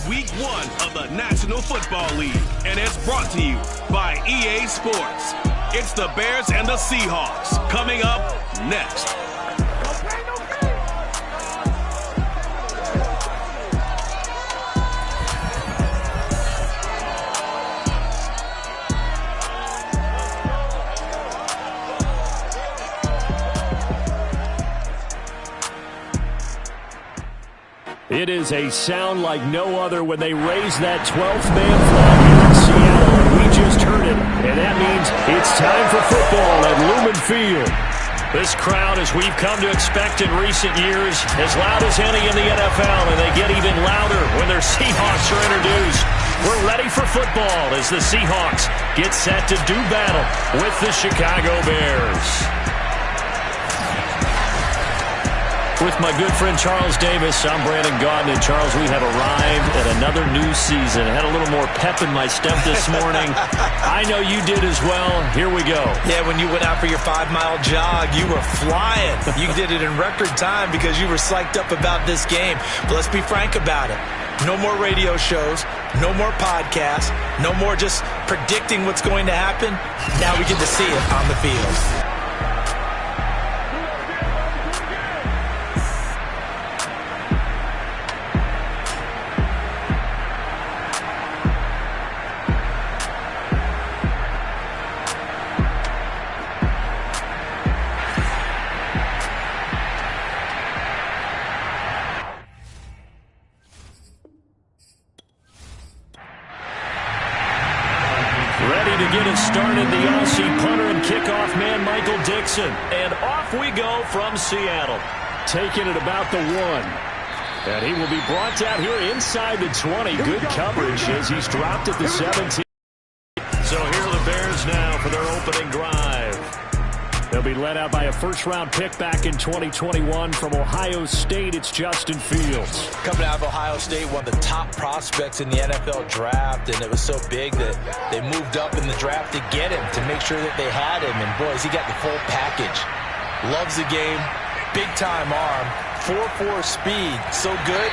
It's week 1 of the National Football League, and it's brought to you by EA Sports. It's the Bears and the Seahawks coming up next. It is a sound like no other when they raise that 12th man flag here in Seattle. We just heard it, and that means it's time for football at Lumen Field. This crowd, as we've come to expect in recent years, as loud as any in the NFL, and they get even louder when their Seahawks are introduced. We're ready for football as the Seahawks get set to do battle with the Chicago Bears. With my good friend Charles Davis, I'm Brandon Gaudin. And Charles, we have arrived at another new season. I had a little more pep in my step this morning. I know you did as well. Here we go. Yeah, when you went out for your 5-mile jog, you were flying. You did it in record time because you were psyched up about this game. But let's be frank about it. No more radio shows, no more podcasts, no more just predicting what's going to happen. Now we get to see it on the field. Started the Aussie punter and kickoff man, Michael Dixon. And off we go from Seattle. Taking it about the 1. And he will be brought down here inside the 20. Good coverage as he's dropped at the 17. So here are the Bears now for their opening drive. They'll be led out by a first-round pick back in 2021 from Ohio State. It's Justin Fields. Coming out of Ohio State, one of the top prospects in the NFL draft, and it was so big that they moved up in the draft to get him, to make sure that they had him. And, boys, he got the full package. Loves the game, big-time arm, 4.4 speed, so good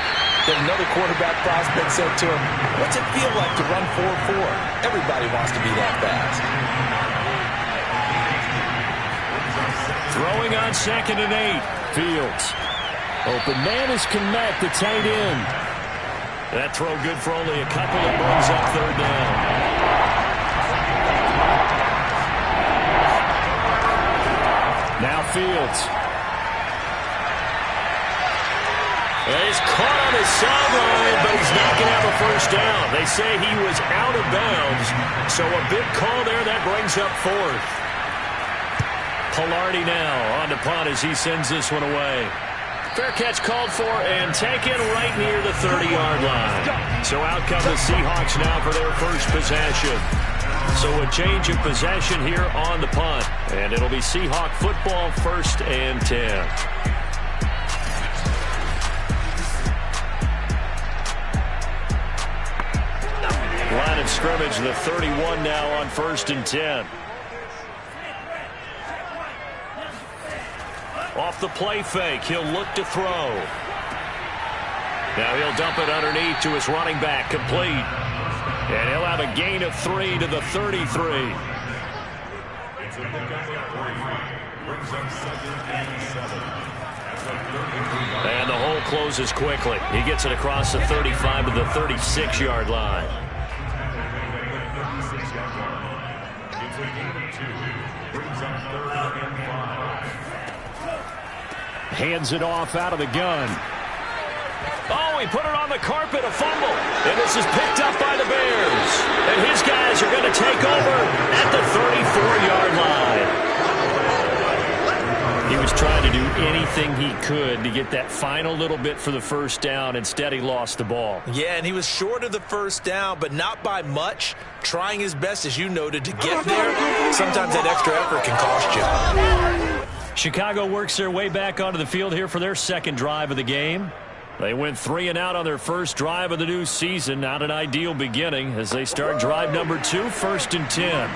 that another quarterback prospect said to him, "What's it feel like to run 4.4? Everybody wants to be that fast." Throwing on 2nd and 8. Fields. Open man is Kmet, the tight end. That throw good for only a couple. It brings up 3rd down. Now Fields. He's caught on his sideline, but he's not going to have a first down. They say he was out of bounds, so a big call there. That brings up 4th. Pilardi now on to punt as he sends this one away. Fair catch called for and taken right near the 30-yard line. So out come the Seahawks now for their first possession. So a change of possession here on the punt. And it'll be Seahawk football, 1st and 10. Line of scrimmage, the 31 now on 1st and 10. Off the play fake, he'll look to throw. Now he'll dump it underneath to his running back, complete. And he'll have a gain of 3 to the 33. And the hole closes quickly. He gets it across the 35 to the 36-yard line. Hands it off out of the gun. Oh, he put it on the carpet, a fumble. And this is picked up by the Bears. And his guys are going to take over at the 34-yard line. He was trying to do anything he could to get that final little bit for the first down. Instead, he lost the ball. Yeah, and he was short of the first down, but not by much. Trying his best, as you noted, to get there. Sometimes that extra effort can cost you. Chicago works their way back onto the field here for their second drive of the game. They went 3 and out on their first drive of the new season. Not an ideal beginning as they start drive number 2, 1st and 10.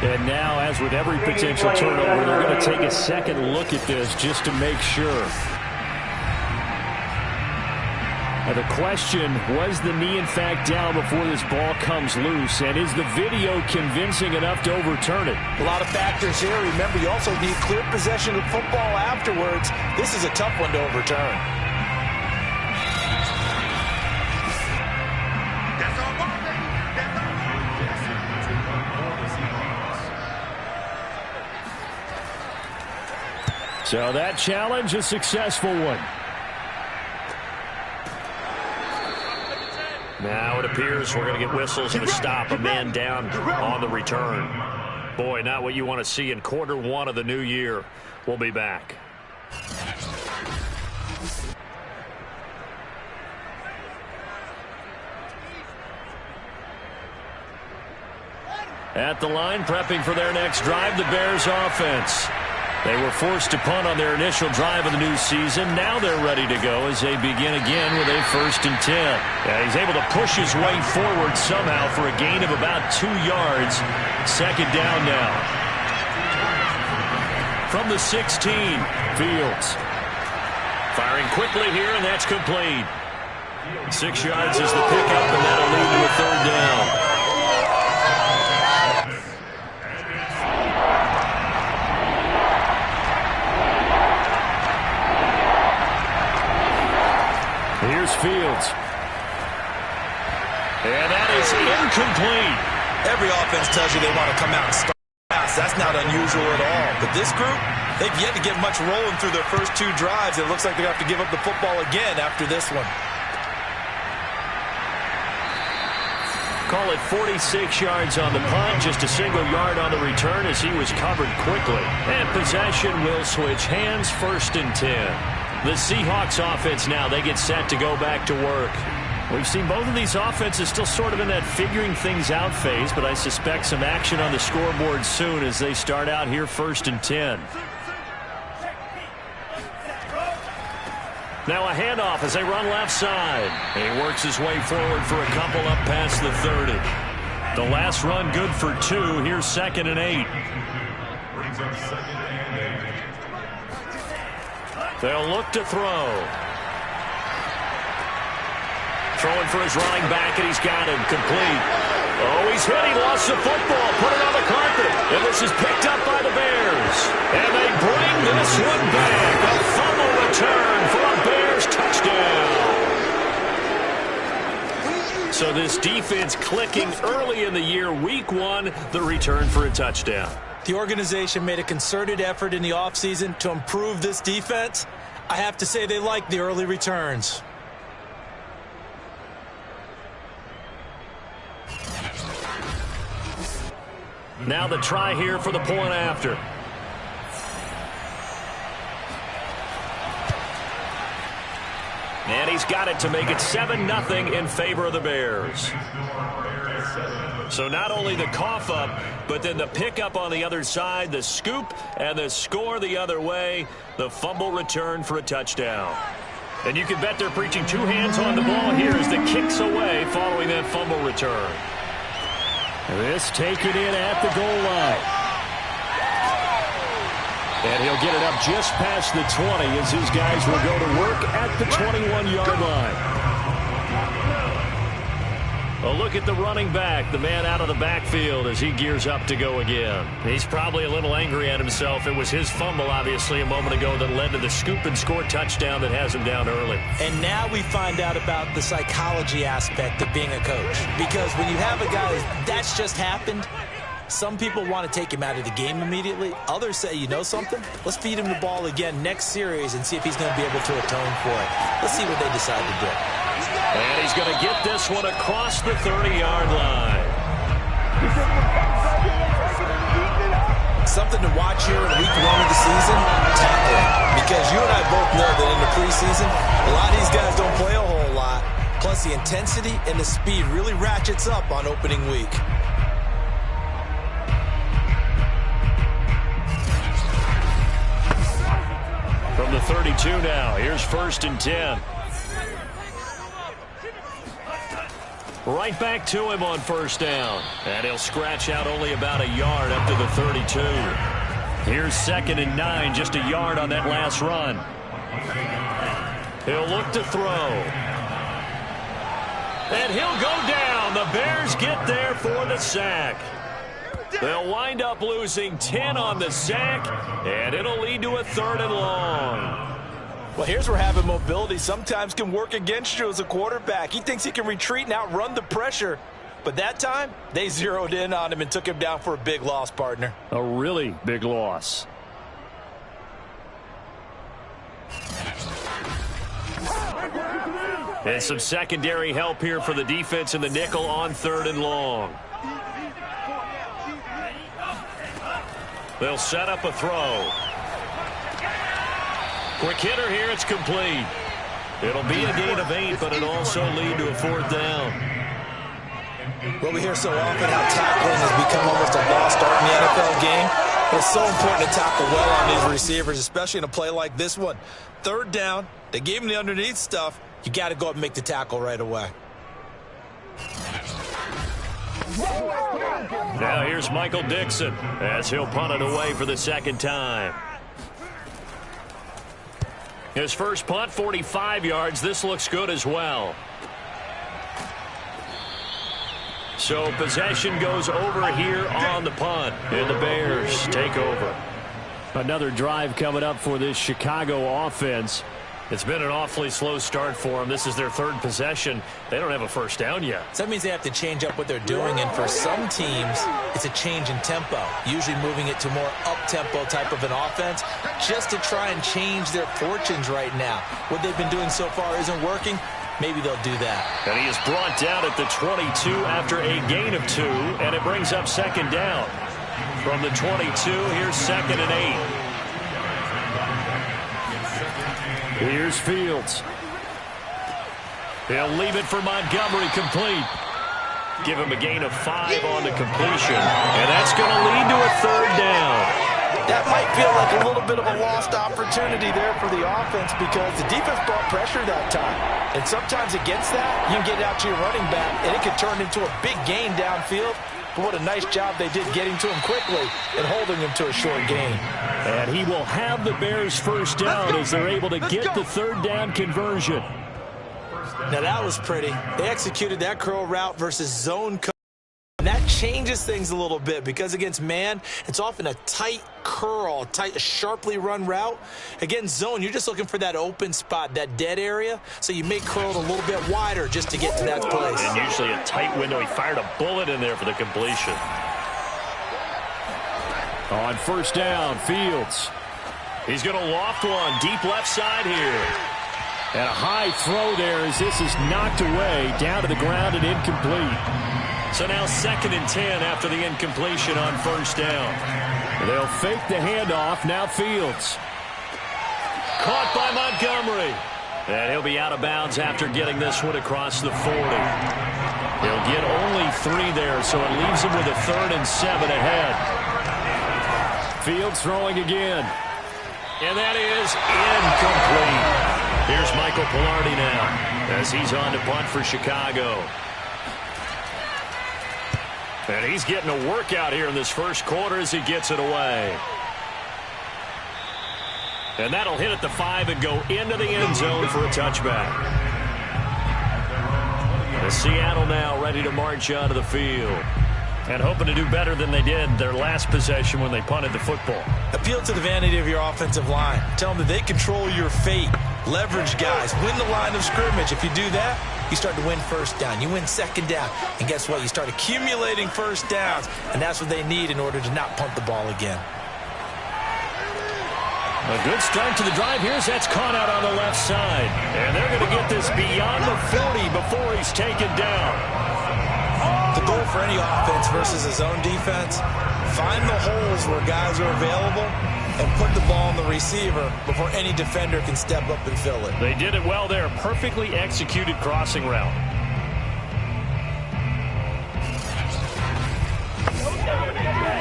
And now, as with every potential turnover, they're going to take a second look at this just to make sure. The question, was the knee in fact down before this ball comes loose? And is the video convincing enough to overturn it? A lot of factors here. Remember, you also need clear possession of football afterwards. This is a tough one to overturn. So that challenge, a successful one. Now it appears we're going to get whistles and a stop, a man down on the return. Boy, not what you want to see in quarter one of the new year. We'll be back. At the line, prepping for their next drive, the Bears offense. They were forced to punt on their initial drive of the new season. Now they're ready to go as they begin again with a 1st and 10. Yeah, he's able to push his way forward somehow for a gain of about 2 yards. 2nd down now. From the 16, Fields. Firing quickly here, and that's complete. 6 yards is the pickup, and that'll lead to a 3rd down. Here's Fields. And that is incomplete. Every offense tells you they want to come out and start fast. That's not unusual at all. But this group, they've yet to get much rolling through their first 2 drives. It looks like they're going to have to give up the football again after this one. Call it 46 yards on the punt, just a single yard on the return as he was covered quickly. And possession will switch hands, 1st and 10. The Seahawks offense now, they get set to go back to work. We've seen both of these offenses still sort of in that figuring things out phase, but I suspect some action on the scoreboard soon as they start out here 1st and 10. Now a handoff as they run left side. He works his way forward for a couple up past the 30. The last run good for 2. Here's 2nd and 8. They'll look to throw. Throwing for his running back, and he's got him complete. Oh, he's hit. He lost the football. Put it on the carpet. And this is picked up by the Bears. And they bring this one back. A fumble return for a Bears touchdown. So this defense clicking early in the year. Week 1, the return for a touchdown. The organization made a concerted effort in the offseason to improve this defense. I have to say they like the early returns. Now the try here for the point after. And he's got it to make it 7-0 in favor of the Bears. So not only the cough up, but then the pickup on the other side, the scoop, and the score the other way. The fumble return for a touchdown. And you can bet they're preaching 2 hands on the ball here as the kick's away following that fumble return. This taken in at the goal line. And he'll get it up just past the 20 as his guys will go to work at the 21-yard line. A look at the running back, the man out of the backfield as he gears up to go again. He's probably a little angry at himself. It was his fumble, obviously, a moment ago that led to the scoop and score touchdown that has him down early. And now we find out about the psychology aspect of being a coach. Because when you have a guy that's just happened, some people want to take him out of the game immediately. Others say, you know something? Let's feed him the ball again next series and see if he's going to be able to atone for it. Let's see what they decide to do. And he's going to get this one across the 30-yard line. Something to watch here in week 1 of the season, tackling. Because you and I both know that in the preseason, a lot of these guys don't play a whole lot. Plus, the intensity and the speed really ratchets up on opening week. From the 32 now, here's 1st and 10. Right back to him on 1st down. And he'll scratch out only about a yard up to the 32. Here's 2nd and 9, just a yard on that last run. He'll look to throw. And he'll go down. The Bears get there for the sack. They'll wind up losing 10 on the sack, and it'll lead to a 3rd and long. Well, here's where having mobility sometimes can work against you as a quarterback. He thinks he can retreat and outrun the pressure. But that time, they zeroed in on him and took him down for a big loss, partner. A really big loss. And some secondary help here for the defense in the nickel on 3rd and long. They'll set up a throw. Quick hitter here, it's complete. It'll be a gain of 8, but it'll also lead to a 4th down. Well, we hear so often how tackling has become almost a lost art in the NFL game. It's so important to tackle well on these receivers, especially in a play like this one. 3rd down, they gave him the underneath stuff. You got to go up and make the tackle right away. Now here's Michael Dixon as he'll punt it away for the 2nd time. His first punt, 45 yards. This looks good as well. So possession goes over here on the punt, and the Bears take over. Another drive coming up for this Chicago offense. It's been an awfully slow start for them. This is their 3rd possession. They don't have a 1st down yet. So that means they have to change up what they're doing, and for some teams, it's a change in tempo, usually moving it to more up-tempo type of an offense just to try and change their fortunes right now. What they've been doing so far isn't working. Maybe they'll do that. And he is brought down at the 22 after a gain of 2, and it brings up 2nd down. From the 22, here's 2nd and 8. Here's Fields. He'll leave it for Montgomery, complete. Give him a gain of 5 on the completion, and that's going to lead to a 3rd down. That might feel like a little bit of a lost opportunity there for the offense because the defense brought pressure that time. And sometimes against that, you can get it out to your running back, and it could turn into a big gain downfield. But what a nice job they did getting to him quickly and holding him to a short gain. And he will have the Bears' 1st down as they're able to get the 3rd down conversion. Now that was pretty. They executed that curl route versus zone coverage. And that changes things a little bit because against man, it's often a tight curl, tight, sharply run route. Against zone, you're just looking for that open spot, that dead area. So you make curl a little bit wider just to get to that place. And usually a tight window. He fired a bullet in there for the completion. On 1st down, Fields. He's going to loft one deep left side here. And a high throw there as this is knocked away down to the ground and incomplete. So now 2nd and 10 after the incompletion on 1st down. They'll fake the handoff. Now Fields. Caught by Montgomery. And he'll be out of bounds after getting this one across the 40. He'll get only 3 there, so it leaves him with a 3rd and 7 ahead. Fields throwing again. And that is incomplete. Here's Michael Pilardi now as he's on to punt for Chicago. And he's getting a workout here in this 1st quarter as he gets it away. And that'll hit at the 5 and go into the end zone for a touchback. The Seattle now ready to march onto the field. And hoping to do better than they did their last possession when they punted the football. Appeal to the vanity of your offensive line. Tell them that they control your fate. Leverage guys. Win the line of scrimmage. If you do that, you start to win 1st down. You win 2nd down. And guess what? You start accumulating 1st downs. And that's what they need in order to not punt the ball again. A good start to the drive here as that's caught out on the left side. And they're going to get this beyond the 40 before he's taken down. The goal for any offense versus a zone defense, find the holes where guys are available and put the ball on the receiver before any defender can step up and fill it. They did it well there. Perfectly executed crossing route.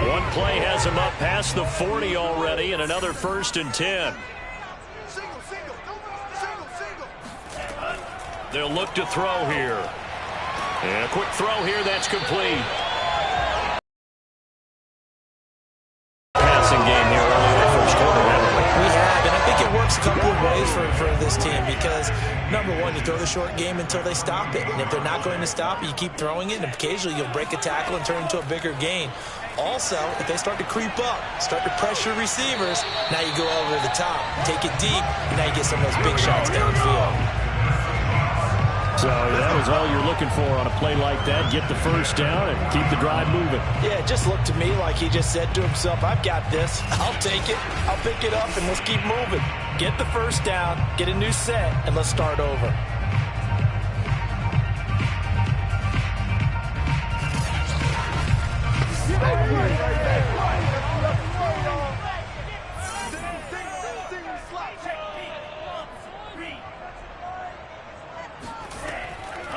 One play has him up past the 40 already, and another 1st and 10. They'll look to throw here. And a quick throw here, that's complete. Passing game here early in the 1st quarter, haven't we? We have, and I think it works a couple of ways for this team because Number one, you throw the short game until they stop it. And if they're not going to stop it, you keep throwing it, and occasionally you'll break a tackle and turn it into a bigger gain. Also, if they start to creep up, start to pressure receivers, now you go over the top, take it deep, and now you get some of those big shots downfield. So that was all you're looking for on a play like that. Get the first down and keep the drive moving. Yeah, it just looked to me like he just said to himself, I've got this. I'll take it. I'll pick it up, and let's keep moving. Get the first down, get a new set, and let's start over.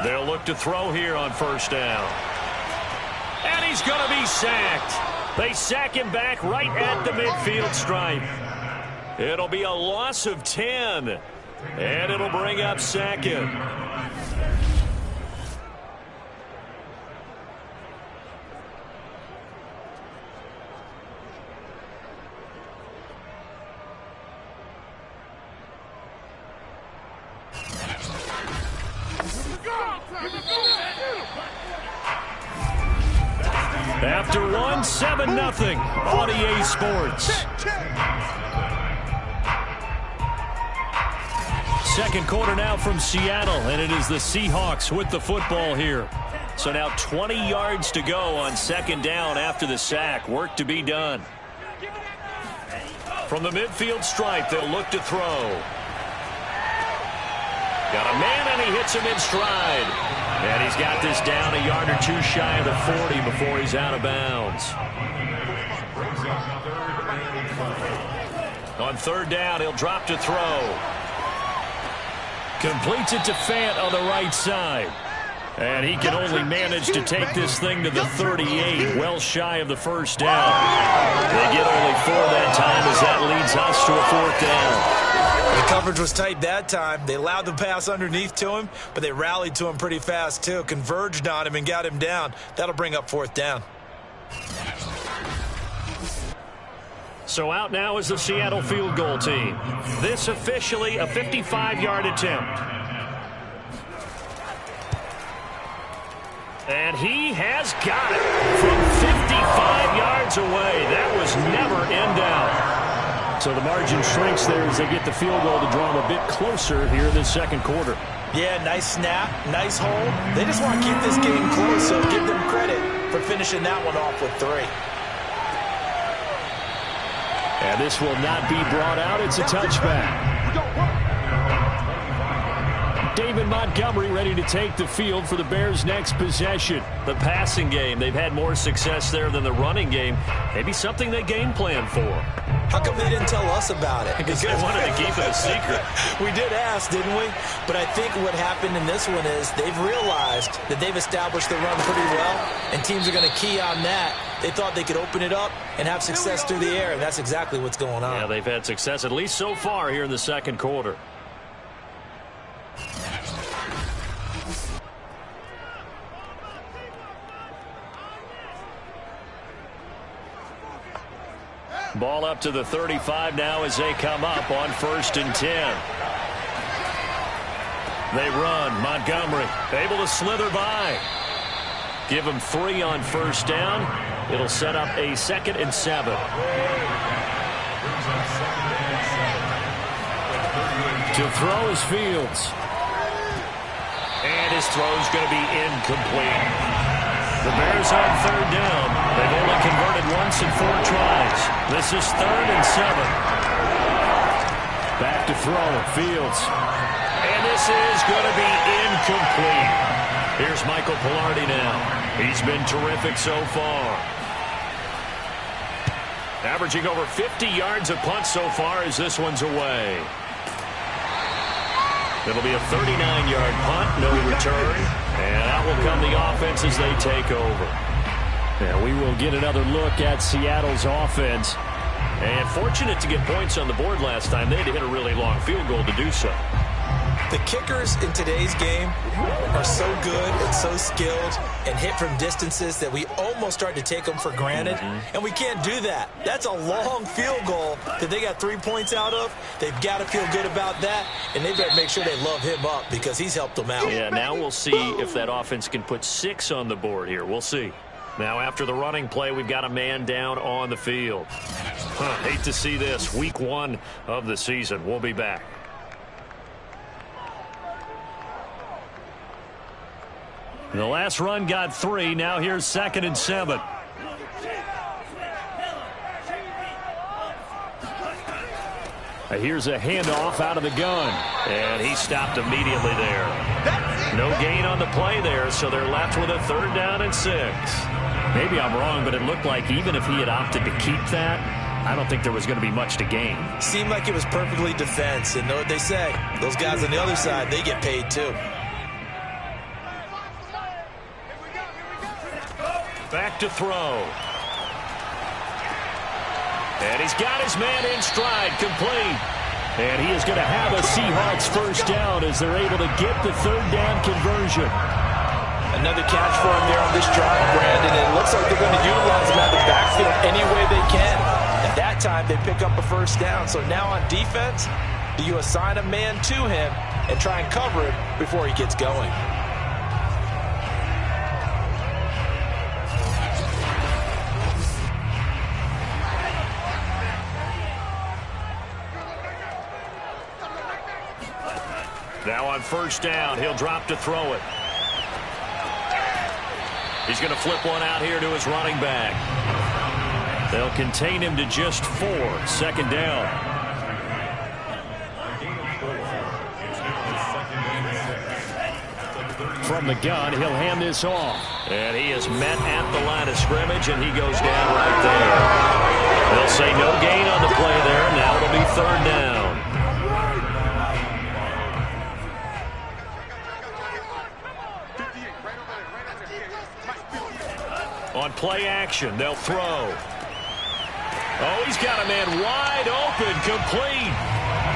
They'll look to throw here on first down. And he's going to be sacked. They sack him back right at the midfield stripe. It'll be a loss of 10. And it'll bring up second. After one, 7-0 on EA Sports. Second quarter now from Seattle, and it is the Seahawks with the football here. So now 20 yards to go on second down after the sack. Work to be done. From the midfield stripe, they'll look to throw. Got a man, and he hits him in stride. And he's got this down a yard or two shy of the 40 before he's out of bounds. On third down, he'll drop to throw. Completes it to Fant on the right side. And he can only manage to take this thing to the 38, well shy of the first down. They get only 4 that time as that leads us to a fourth down. The coverage was tight that time. They allowed the pass underneath to him, but they rallied to him pretty fast, too. Converged on him and got him down. That'll bring up fourth down. So out now is the Seattle field goal team. This officially a 55-yard attempt. And he has got it from 55 yards away. That was never in doubt. So the margin shrinks there as they get the field goal to draw them a bit closer here in this second quarter. Yeah, nice snap, nice hold. They just want to keep this game close, so give them credit for finishing that one off with 3. And this will not be brought out. It's a touchback. David Montgomery ready to take the field for the Bears' next possession. The passing game, they've had more success there than the running game. Maybe something they game plan for. How come they didn't tell us about it? Because they wanted to keep it a secret. We did ask, didn't we? But I think what happened in this one is they've realized that they've established the run pretty well, and teams are going to key on that. They thought they could open it up and have success through the air, and that's exactly what's going on. Yeah, they've had success, at least so far, here in the second quarter. Ball up to the 35 now as they come up on 1st and 10. They run. Montgomery able to slither by. Give him 3 on first down. It'll set up a 2nd and 7. To throw is Fields. And his throw's going to be incomplete. The Bears on third down. They've only converted once in 4 tries. This is 3rd and 7. Back to throw. Fields. And this is going to be incomplete. Here's Michael Pilardi now. He's been terrific so far. Averaging over 50 yards a punt so far as this one's away. It'll be a 39-yard punt, no return. And out will come the offense as they take over. And we will get another look at Seattle's offense. And fortunate to get points on the board last time. They had to hit a really long field goal to do so. The kickers in today's game are so good and so skilled and hit from distances that we almost start to take them for granted, and we can't do that. That's a long field goal that they got 3 points out of. They've got to feel good about that, and they better make sure they love him up because he's helped them out. Yeah, now we'll see if that offense can put 6 on the board here. We'll see. Now, after the running play, we've got a man down on the field. Hate to see this. Week 1 of the season. We'll be back. The last run got 3. Now here's 2nd and 7. Here's a handoff out of the gun. And he stopped immediately there. No gain on the play there, so they're left with a 3rd down and 6. Maybe I'm wrong, but it looked like even if he had opted to keep that, I don't think there was going to be much to gain. Seemed like it was perfectly defense, and know what they say. Those guys on the other side, they get paid too. Back to throw. And he's got his man in stride, complete. And he is going to have a Seahawks 1st down as they're able to get the 3rd down conversion. Another catch for him there on this drive, Brandon. And it looks like they're going to utilize him out of the backfield any way they can. At that time, they pick up a 1st down. So now on defense, do you assign a man to him and try and cover him before he gets going? Now on 1st down, he'll drop to throw it. He's going to flip one out here to his running back. They'll contain him to just 4. 2nd down. From the gun, he'll hand this off. And he is met at the line of scrimmage, and he goes down right there. They'll say no gain on the play there. Now it'll be 3rd down. On play action, they'll throw. Oh, he's got a man wide open, complete.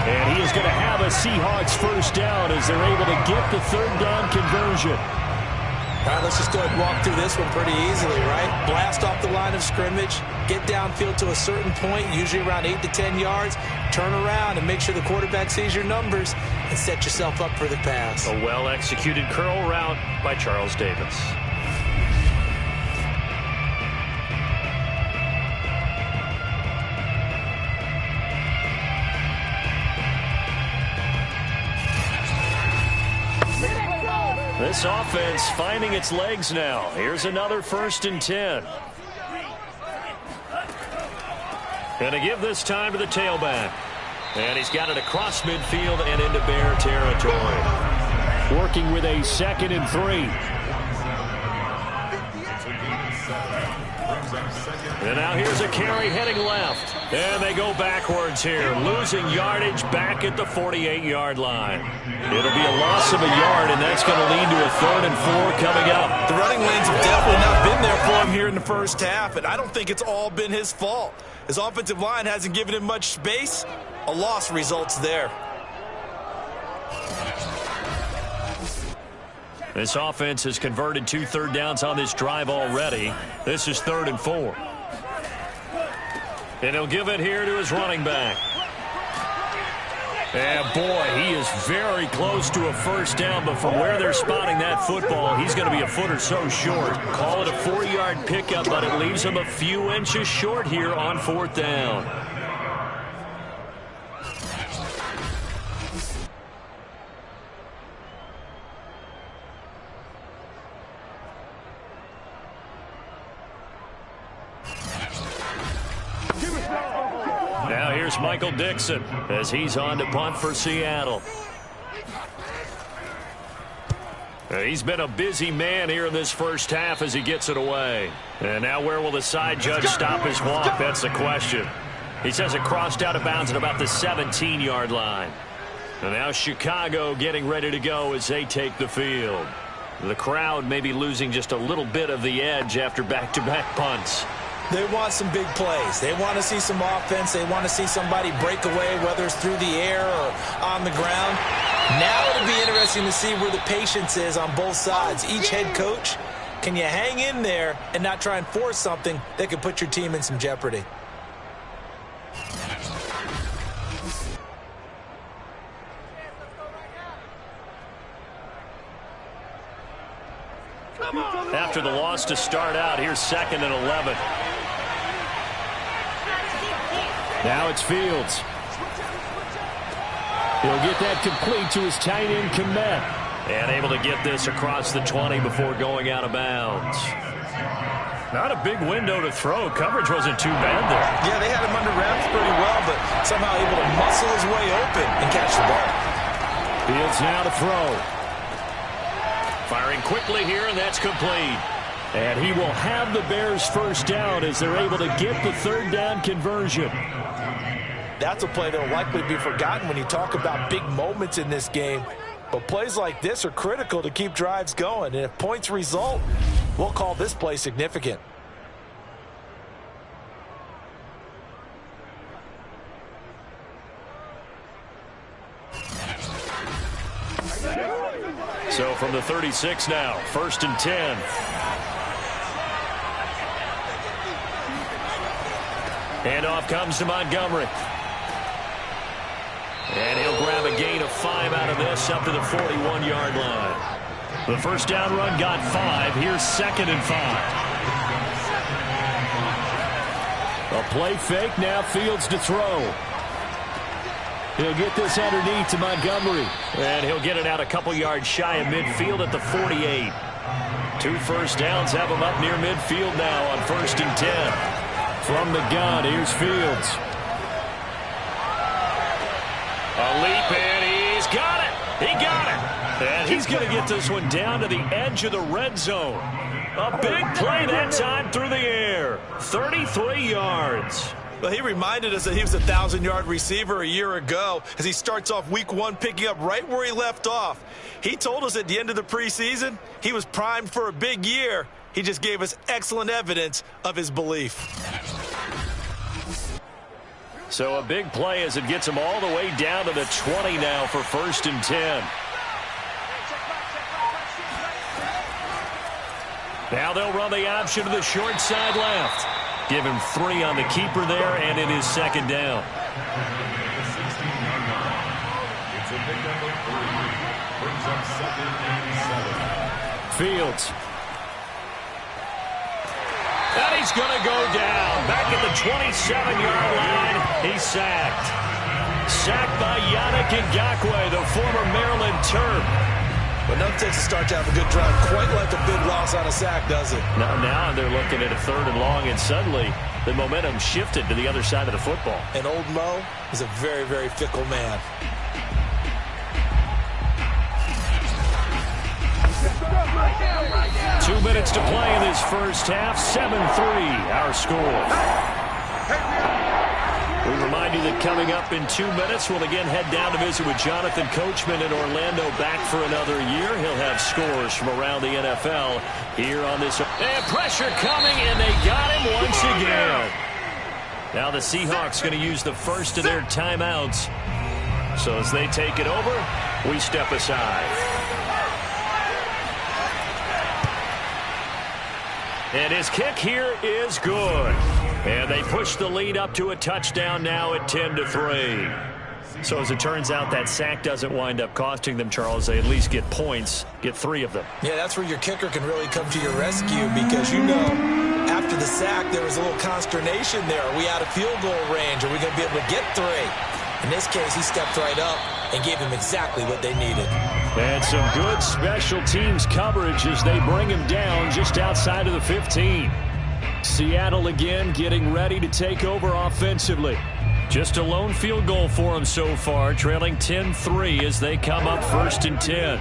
And he is going to have a Seahawks 1st down as they're able to get the 3rd down conversion. All right, let's just go ahead and walk through this one pretty easily, right? Blast off the line of scrimmage, get downfield to a certain point, usually around 8 to 10 yards, turn around and make sure the quarterback sees your numbers and set yourself up for the pass. A well-executed curl route by Charles Davis. This offense finding its legs now. Here's another 1st and 10. Going to give this time to the tailback. And he's got it across midfield and into Bear territory. Working with a 2nd and 3. And now here's a carry heading left. And they go backwards here, losing yardage back at the 48-yard line. It'll be a loss of a yard, and that's going to lead to a 3rd and 4 coming up. The running lanes have definitely not been there for him here in the 1st half, and I don't think it's all been his fault. His offensive line hasn't given him much space. A loss results there. This offense has converted 2 3rd downs on this drive already. This is 3rd and 4. And he'll give it here to his running back. And boy, he is very close to a 1st down, but from where they're spotting that football, he's going to be a foot or so short. Call it a 4-yard pickup, but it leaves him a few inches short here on 4th down. Now here's Michael Dixon as he's on to punt for Seattle. He's been a busy man here in this 1st half as he gets it away. And now where will the side judge stop his walk? That's the question. He says it crossed out of bounds at about the 17-yard line. And now Chicago getting ready to go as they take the field. The crowd may be losing just a little bit of the edge after back-to-back punts. They want some big plays. They want to see some offense. They want to see somebody break away, whether it's through the air or on the ground. Now it'll be interesting to see where the patience is on both sides. Each head coach, can you hang in there and not try and force something that could put your team in some jeopardy? After the loss to start out, here's 2nd and 11. Now it's Fields. He'll get that complete to his tight end, Komet. And able to get this across the 20 before going out of bounds. Not a big window to throw. Coverage wasn't too bad there. Yeah, they had him under wraps pretty well, but somehow able to muscle his way open and catch the ball. Fields now to throw. Firing quickly here, and that's complete. And he will have the Bears first down as they're able to get the 3rd down conversion. That's a play that will likely be forgotten when you talk about big moments in this game. But plays like this are critical to keep drives going. And if points result, we'll call this play significant. So from the 36 now, 1st and 10. Handoff comes to Montgomery. And he'll grab a gain of 5 out of this up to the 41-yard line. The first down run got 5. Here's 2nd and 5. A play fake, now Fields to throw. He'll get this underneath to Montgomery. And he'll get it out a couple yards shy of midfield at the 48. 2 first downs have him up near midfield now on 1st and 10. From the gun, here's Fields. A leap, and he's got it. He got it. And he's going to get this one down to the edge of the red zone. A big play that time through the air. 33 yards. Well, he reminded us that he was a 1,000-yard receiver a year ago as he starts off week 1 picking up right where he left off. He told us at the end of the preseason he was primed for a big year. He just gave us excellent evidence of his belief. So a big play as it gets him all the way down to the 20 now for 1st and 10. Now they'll run the option to the short side left. Give him 3 on the keeper there, and it is 2nd down. Fields. And he's going to go down. Back at the 27-yard line, he's sacked. Sacked by Yannick Ngakoue, the former Maryland Terp. But nothing takes a start to have a good drive quite like a big loss on a sack, does it? Now they're looking at a 3rd and long, and suddenly the momentum shifted to the other side of the football. And old Mo is a very, very fickle man. Two minutes to play in this first half. 7-3, our score. We remind you that coming up in 2 minutes, we'll again head down to visit with Jonathan Coachman in Orlando, back for another year. He'll have scores from around the NFL here on this. And pressure coming, and they got him once again. Now the Seahawks going to use the first of their timeouts. So as they take it over, we step aside. And his kick here is good. And they push the lead up to a touchdown now at 10-3. So as it turns out, that sack doesn't wind up costing them, Charles. They at least get points, get 3 of them. Yeah, that's where your kicker can really come to your rescue because, you know, after the sack, there was a little consternation there. Are we out of field goal range? Are we going to be able to get 3? In this case, he stepped right up and gave them exactly what they needed. And some good special teams coverage as they bring him down just outside of the 15. Seattle again getting ready to take over offensively. Just a lone field goal for them so far, trailing 10-3 as they come up 1st and 10.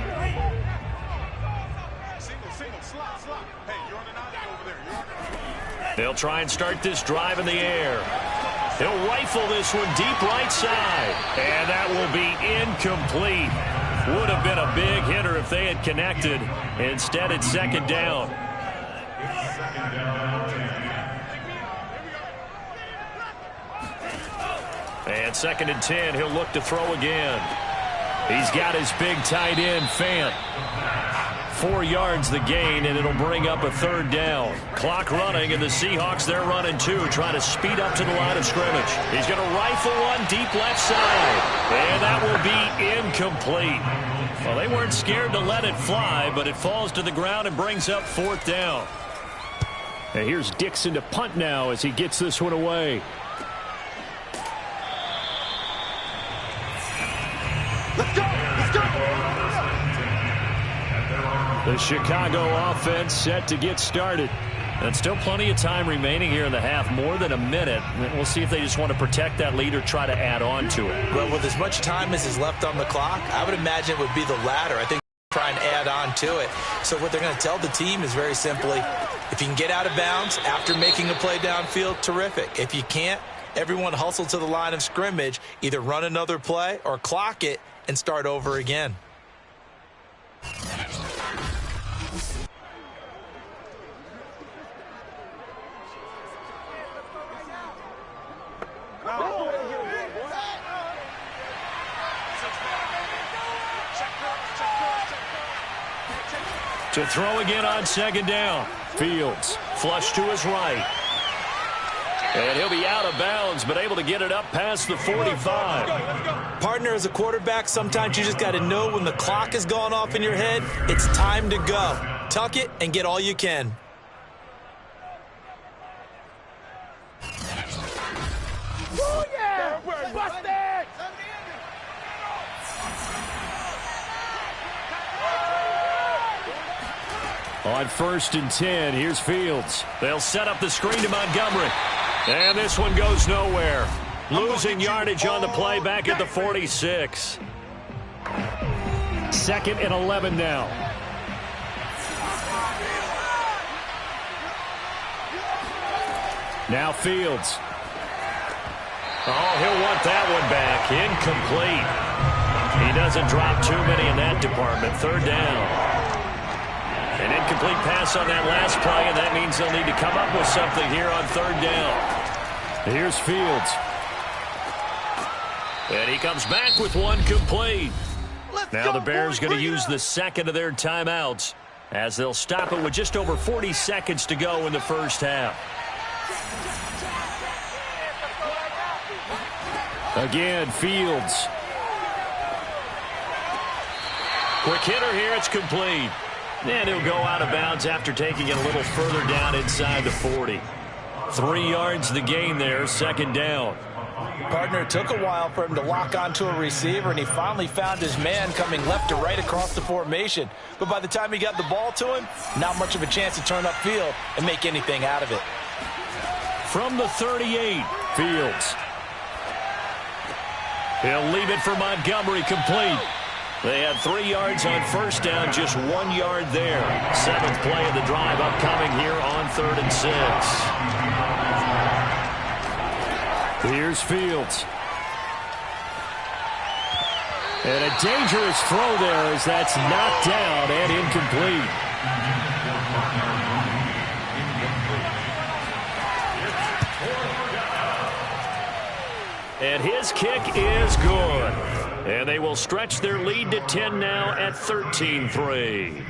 They'll try and start this drive in the air. He'll rifle this one deep right side. And that will be incomplete. Would have been a big hitter if they had connected. Instead, it's 2nd down. And 2nd and 10, he'll look to throw again. He's got his big tight end, Fant. 4 yards the gain, and it'll bring up a third down. Clock running, and the Seahawks, they're running two, trying to speed up to the line of scrimmage. He's going to rifle one deep left side, and that will be incomplete. Well, they weren't scared to let it fly, but it falls to the ground and brings up fourth down. And here's Dixon to punt now as he gets this one away. Let's go! Let's go! The Chicago offense set to get started. And still plenty of time remaining here in the half, more than a minute. We'll see if they just want to protect that lead or try to add on to it. Well, with as much time as is left on the clock, I would imagine it would be the latter. I think try and add on to it. So what they're going to tell the team is very simply, if you can get out of bounds after making a play downfield, terrific. If you can't, everyone hustle to the line of scrimmage, either run another play or clock it and start over again. To throw again on second down. Fields flush to his right. And he'll be out of bounds, but able to get it up past the 45. Partner, as a quarterback, sometimes you just got to know when the clock has gone off in your head, it's time to go. Tuck it and get all you can. Oh, yeah! Bust it! On 1st and 10, here's Fields. They'll set up the screen to Montgomery. And this one goes nowhere. Losing yardage on the play back at the 46. 2nd and 11 now. Now Fields. Oh, he'll want that one back. Incomplete. He doesn't drop too many in that department. 3rd down. An incomplete pass on that last play, and that means they'll need to come up with something here on 3rd down. Here's Fields. And he comes back with one complete. Now the Bears going to use the 2nd of their timeouts as they'll stop it with just over 40 seconds to go in the first half. Again, Fields. Quick hitter here, it's complete. And he'll go out of bounds after taking it a little further down inside the 40. 3 yards the gain there, 2nd down. Partner, it took a while for him to lock onto a receiver, and he finally found his man coming left to right across the formation. But by the time he got the ball to him, not much of a chance to turn upfield and make anything out of it. From the 38, Fields. He'll leave it for Montgomery, complete. They had 3 yards on 1st down, just 1 yard there. 7th play of the drive upcoming here on 3rd and 6. Here's Fields. And a dangerous throw there as that's knocked down and incomplete. And his kick is good. And they will stretch their lead to 10 now at 13-3.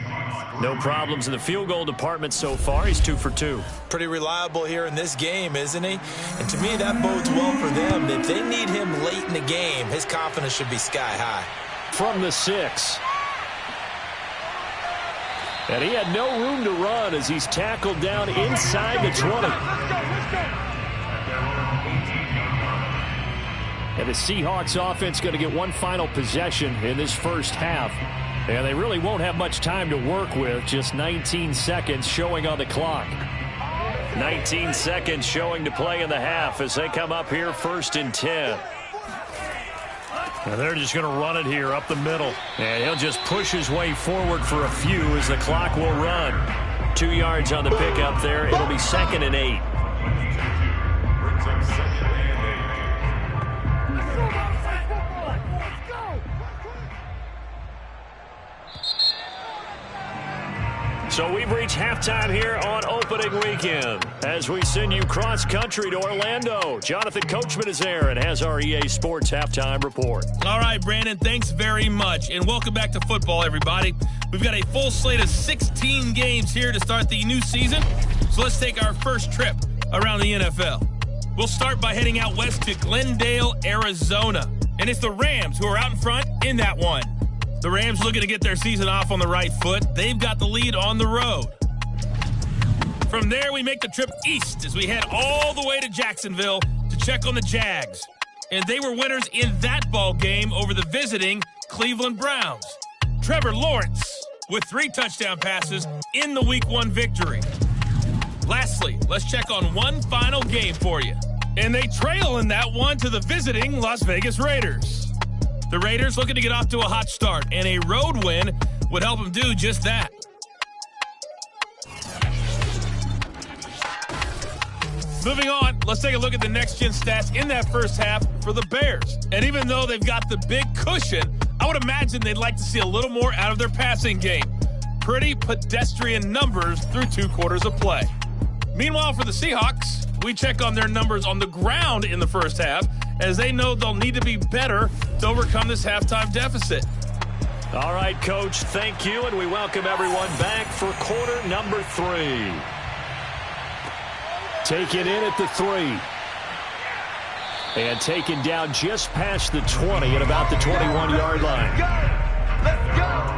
No problems in the field goal department so far. He's 2 for 2. Pretty reliable here in this game, isn't he? And to me, that bodes well for them. If they need him late in the game, his confidence should be sky high. From the 6. And he had no room to run as he's tackled down inside the 20. And the Seahawks offense going to get one final possession in this first half. And they really won't have much time to work with. Just 19 seconds showing on the clock. 19 seconds showing to play in the half as they come up here 1st and 10. And they're just going to run it here up the middle. And he'll just push his way forward for a few as the clock will run. 2 yards on the pickup there. It'll be 2nd and 8. So we've reached halftime here on opening weekend as we send you cross-country to Orlando. Jonathan Coachman is there and has our EA Sports halftime report. All right, Brandon, thanks very much. And welcome back to football, everybody. We've got a full slate of 16 games here to start the new season. So let's take our first trip around the NFL. We'll start by heading out west to Glendale, Arizona. And it's the Rams who are out in front in that one. The Rams looking to get their season off on the right foot. They've got the lead on the road. From there, we make the trip east as we head all the way to Jacksonville to check on the Jags. And they were winners in that ball game over the visiting Cleveland Browns. Trevor Lawrence with 3 touchdown passes in the Week 1 victory. Lastly, let's check on one final game for you. And they trail in that one to the visiting Las Vegas Raiders. The Raiders looking to get off to a hot start, and a road win would help them do just that. Moving on, let's take a look at the next-gen stats in that first half for the Bears. And even though they've got the big cushion, I would imagine they'd like to see a little more out of their passing game. Pretty pedestrian numbers through 2 quarters of play. Meanwhile, for the Seahawks, we check on their numbers on the ground in the first half, as they know they'll need to be better to overcome this halftime deficit. All right, Coach, thank you, and we welcome everyone back for quarter number 3. Taken in at the 3. And taken down just past the 20 at about the 21-yard line. Let's go!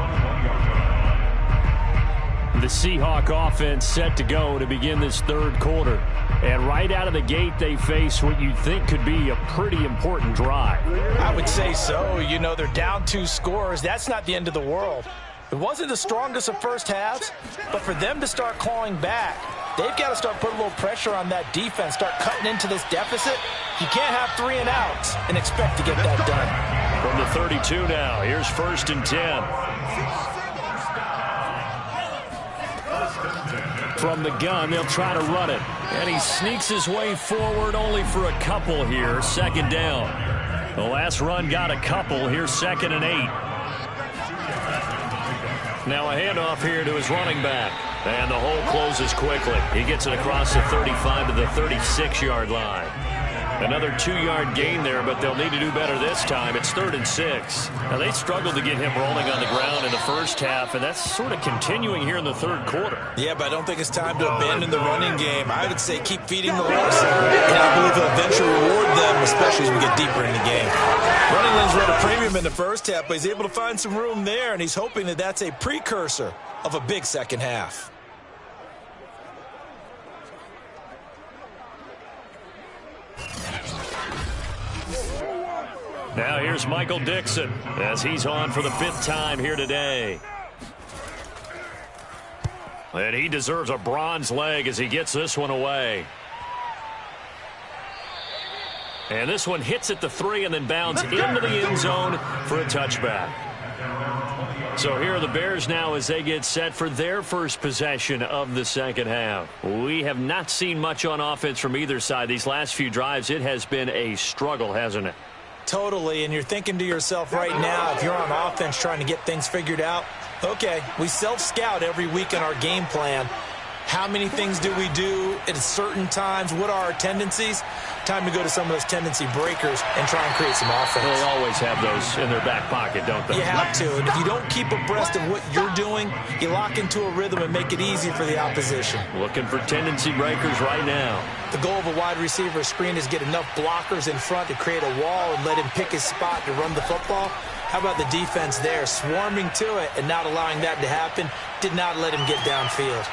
The Seahawk offense set to go to begin this third quarter. And right out of the gate, they face what you'd think could be a pretty important drive. I would say so. You know, they're down 2 scores. That's not the end of the world. It wasn't the strongest of first halves, but for them to start clawing back, they've got to start putting a little pressure on that defense, start cutting into this deficit. You can't have 3 and outs and expect to get that done. From the 32 now, here's 1st and 10. From the gun, they'll try to run it. And he sneaks his way forward only for a couple here. 2nd down. The last run got a couple. Here's 2nd and 8. Now a handoff here to his running back. And the hole closes quickly. He gets it across the 35 to the 36-yard line. Another 2-yard gain there, but they'll need to do better this time. It's 3rd and 6. Now, they struggled to get him rolling on the ground in the first half, and that's sort of continuing here in the third quarter. Yeah, but I don't think it's time to abandon the running game. I would say keep feeding the horse, and I believe it'll eventually reward them, especially as we get deeper in the game. Running lanes were at a premium in the first half, but he's able to find some room there, and he's hoping that that's a precursor of a big second half. Now here's Michael Dixon as he's on for the 5th time here today. And he deserves a bronze leg as he gets this one away. And this one hits at the 3 and then bounds into the end zone for a touchback. So here are the Bears now as they get set for their first possession of the second half. We have not seen much on offense from either side. These last few drives, it has been a struggle, hasn't it? Totally, and you're thinking to yourself right now, if you're on offense trying to get things figured out, okay, we self-scout every week in our game plan. How many things do we do at certain times? What are our tendencies? Time to go to some of those tendency breakers and try and create some offense. They always have those in their back pocket, don't they? You have to, and if you don't keep abreast of what you're doing, you lock into a rhythm and make it easy for the opposition. Looking for tendency breakers right now. The goal of a wide receiver screen is get enough blockers in front to create a wall and let him pick his spot to run the football. How about the defense there, swarming to it and not allowing that to happen? Did not let him get downfield.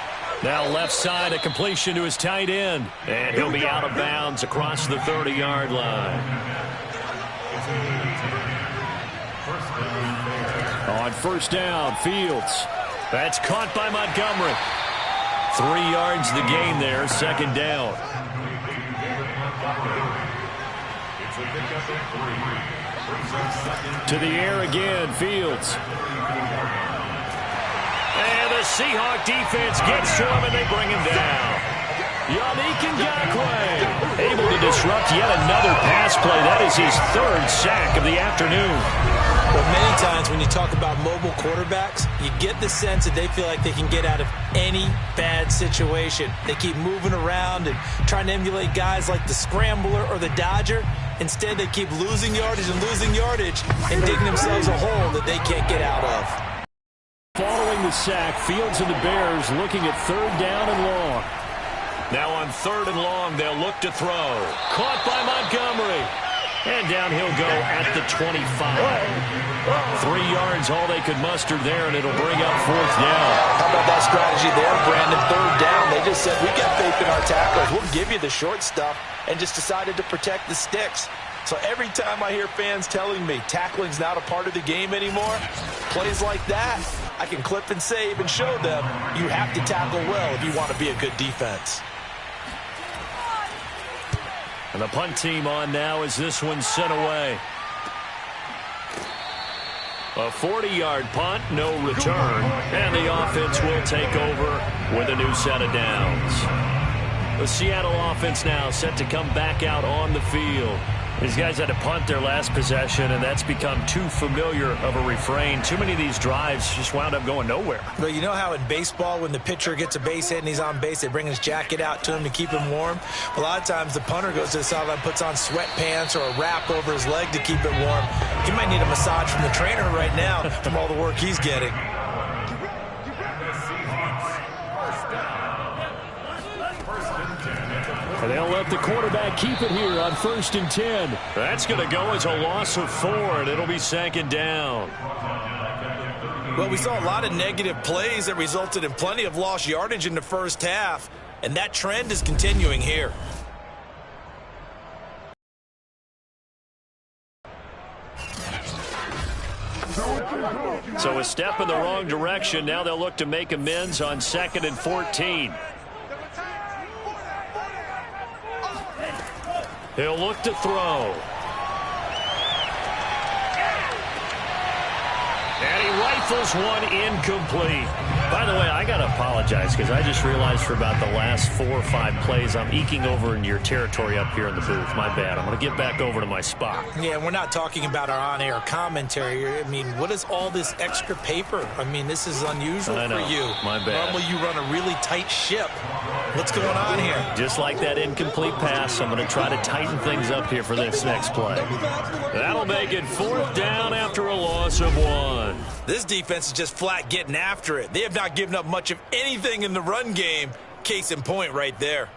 Now left side, a completion to his tight end. And he'll be out of bounds across the 30-yard line. On 1st down, Fields. That's caught by Montgomery. 3 yards the gain there, 2nd down. To the air again, Fields. And the Seahawk defense gets to him, and they bring him down. Yannick Ngakoue able to disrupt yet another pass play. That is his third sack of the afternoon. Well, many times when you talk about mobile quarterbacks, you get the sense that they feel like they can get out of any bad situation. They keep moving around and trying to emulate guys like the Scrambler or the Dodger. Instead, they keep losing yardage and digging themselves a hole that they can't get out of. Following the sack, Fields and the Bears looking at third down and long. Now on third and long, they'll look to throw. Caught by Montgomery. And down he'll go at the 25. 3 yards, all they could muster there, and it'll bring up fourth down. How about that strategy there, Brandon? Third down, they just said, we got faith in our tacklers. We'll give you the short stuff, and just decided to protect the sticks. So every time I hear fans telling me tackling's not a part of the game anymore, plays like that, I can clip and save and show them you have to tackle well if you want to be a good defense. And the punt team on now as this one's sent away. A 40-yard punt, no return. And the offense will take over with a new set of downs. The Seattle offense now set to come back out on the field. These guys had to punt their last possession, and that's become too familiar of a refrain. Too many of these drives just wound up going nowhere. Well, you know how in baseball, when the pitcher gets a base hit and he's on base, they bring his jacket out to him to keep him warm? A lot of times the punter goes to the sideline, puts on sweatpants or a wrap over his leg to keep it warm. He might need a massage from the trainer right now from all the work he's getting. And they'll let the quarterback keep it here on 1st and 10. That's going to go as a loss of 4, and it'll be second down. Well, we saw a lot of negative plays that resulted in plenty of lost yardage in the first half, and that trend is continuing here. So a step in the wrong direction. Now they'll look to make amends on 2nd and 14. He'll look to throw. And he rifles one incomplete. By the way, I got to apologize because I just realized for about the last 4 or 5 plays I'm eking over into your territory up here in the booth. My bad. I'm going to get back over to my spot. Yeah, we're not talking about our on-air commentary. I mean, what is all this extra paper? I mean, this is unusual for you. My bad. Normally you run a really tight ship. What's going on here? Just like that incomplete pass, I'm going to try to tighten things up here for this next play. That'll make it 4th down after a loss of 1. This defense is just flat getting after it. They have not given up much of anything in the run game. Case in point right there.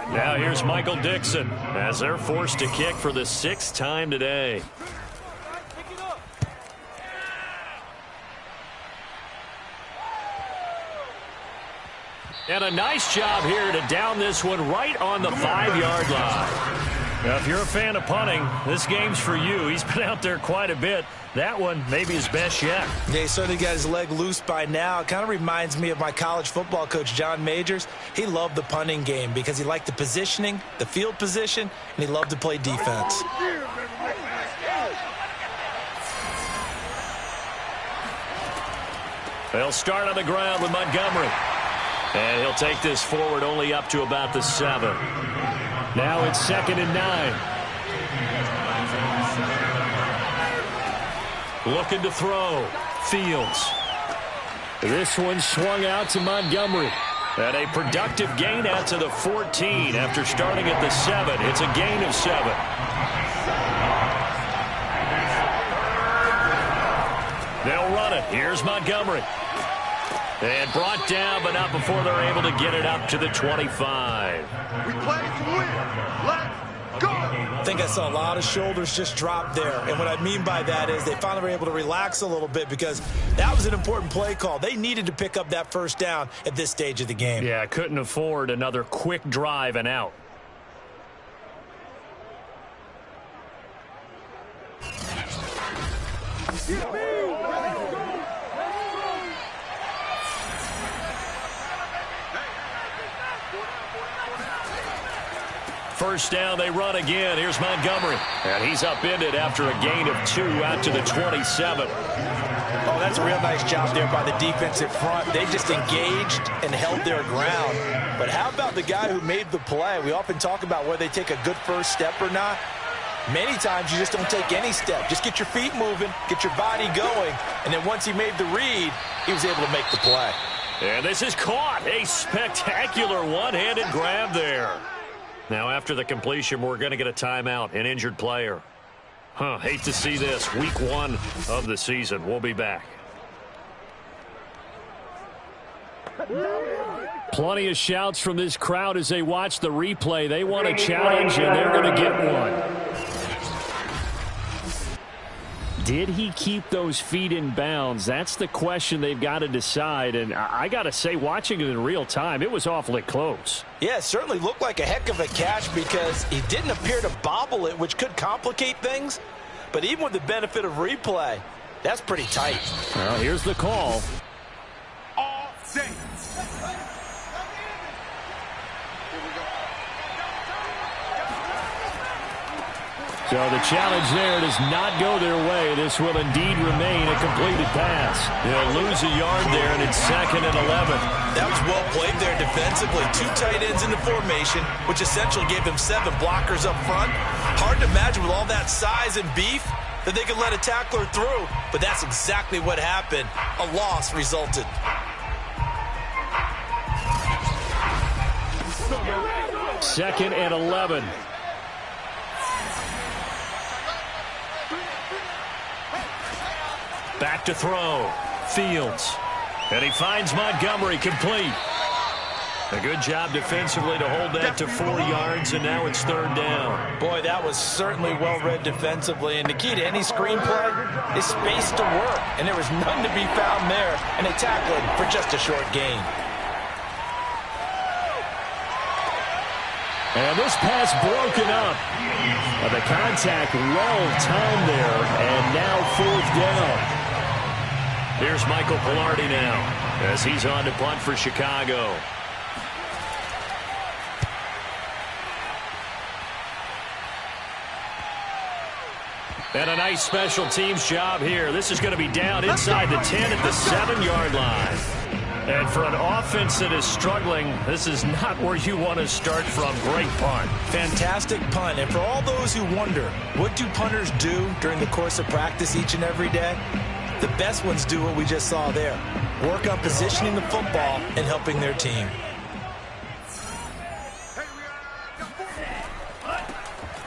Now here's Michael Dixon as they're forced to kick for the 6th time today. And a nice job here to down this one right on the 5-yard line. Now, if you're a fan of punting, this game's for you. He's been out there quite a bit. That one, maybe his best yet. Yeah, he certainly got his leg loose by now. It kind of reminds me of my college football coach, John Majors. He loved the punting game because he liked the positioning, the field position, and he loved to play defense. They'll start on the ground with Montgomery. And he'll take this forward only up to about the 7. Now it's 2nd and 9. Looking to throw. Fields. This one swung out to Montgomery. And a productive gain out to the 14 after starting at the 7. It's a gain of 7. They'll run it. Here's Montgomery. And brought down, but not before they're able to get it up to the 25. We play to win. Let's go. I think I saw a lot of shoulders just drop there. And what I mean by that is they finally were able to relax a little bit because that was an important play call. They needed to pick up that first down at this stage of the game. Yeah, couldn't afford another quick drive and out. First down, they run again. Here's Montgomery. And he's upended after a gain of 2 out to the 27. Oh, that's a real nice job there by the defensive front. They just engaged and held their ground. But how about the guy who made the play? We often talk about whether they take a good first step or not. Many times you just don't take any step. Just get your feet moving, get your body going, and then once he made the read, he was able to make the play. And this is caught. A spectacular one-handed grab there. Now after the completion, we're going to get a timeout, an injured player. Hate to see this. Week 1 of the season. We'll be back. Plenty of shouts from this crowd as they watch the replay. They want a challenge, and they're going to get one. Did he keep those feet in bounds? That's the question they've got to decide. And I got to say, watching it in real time, it was awfully close. Yeah, it certainly looked like a heck of a catch because he didn't appear to bobble it, which could complicate things. But even with the benefit of replay, that's pretty tight. Well, here's the call. All set. So the challenge there does not go their way. This will indeed remain a completed pass. They'll lose a yard there, and it's 2nd and 11. That was well played there defensively. 2 tight ends in the formation, which essentially gave them 7 blockers up front. Hard to imagine with all that size and beef that they could let a tackler through, but that's exactly what happened. A loss resulted. Second and 11. Back to throw. Fields. And he finds Montgomery complete. A good job defensively to hold that to 4 yards, and now it's 3rd down. Boy, that was certainly well-read defensively, and the key to any screenplay is space to work, and there was none to be found there, and they tackled for just a short gain. And this pass broken up. The contact well-timed there, and now 4th down. Here's Michael Pilardi now as he's on to punt for Chicago. And a nice special teams job here. This is going to be down inside the 10 at the 7-yard line. And for an offense that is struggling, this is not where you want to start from. Great punt. Fantastic punt. And for all those who wonder, what do punters do during the course of practice each and every day? The best ones do what we just saw there. Work on positioning the football and helping their team.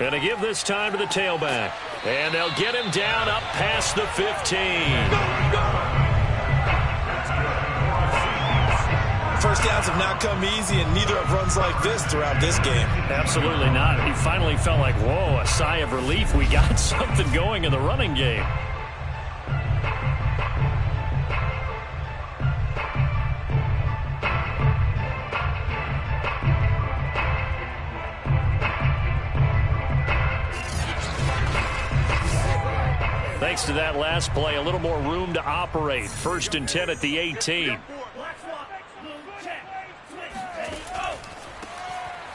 And to give this time to the tailback. And they'll get him down up past the 15. First downs have not come easy, and neither have runs like this throughout this game. Absolutely not. He finally felt like, whoa, a sigh of relief. We got something going in the running game. Thanks to that last play, a little more room to operate. 1st and 10 at the 18.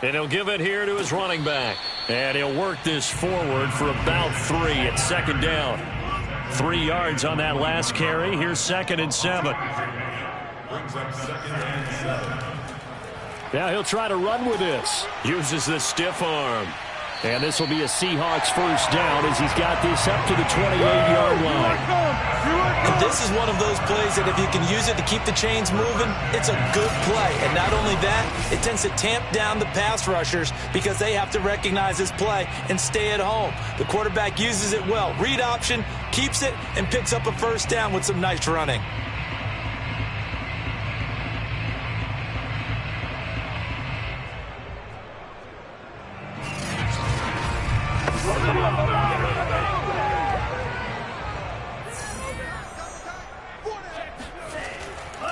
And he'll give it here to his running back. And he'll work this forward for about 3 at 2nd down. 3 yards on that last carry. Here's 2nd and 7. Now he'll try to run with this. Uses the stiff arm. And this will be a Seahawks 1st down as he's got this up to the 28-yard line. And this is one of those plays that if you can use it to keep the chains moving, it's a good play. And not only that, it tends to tamp down the pass rushers because they have to recognize this play and stay at home. The quarterback uses it well. Read option, keeps it, and picks up a 1st down with some nice running.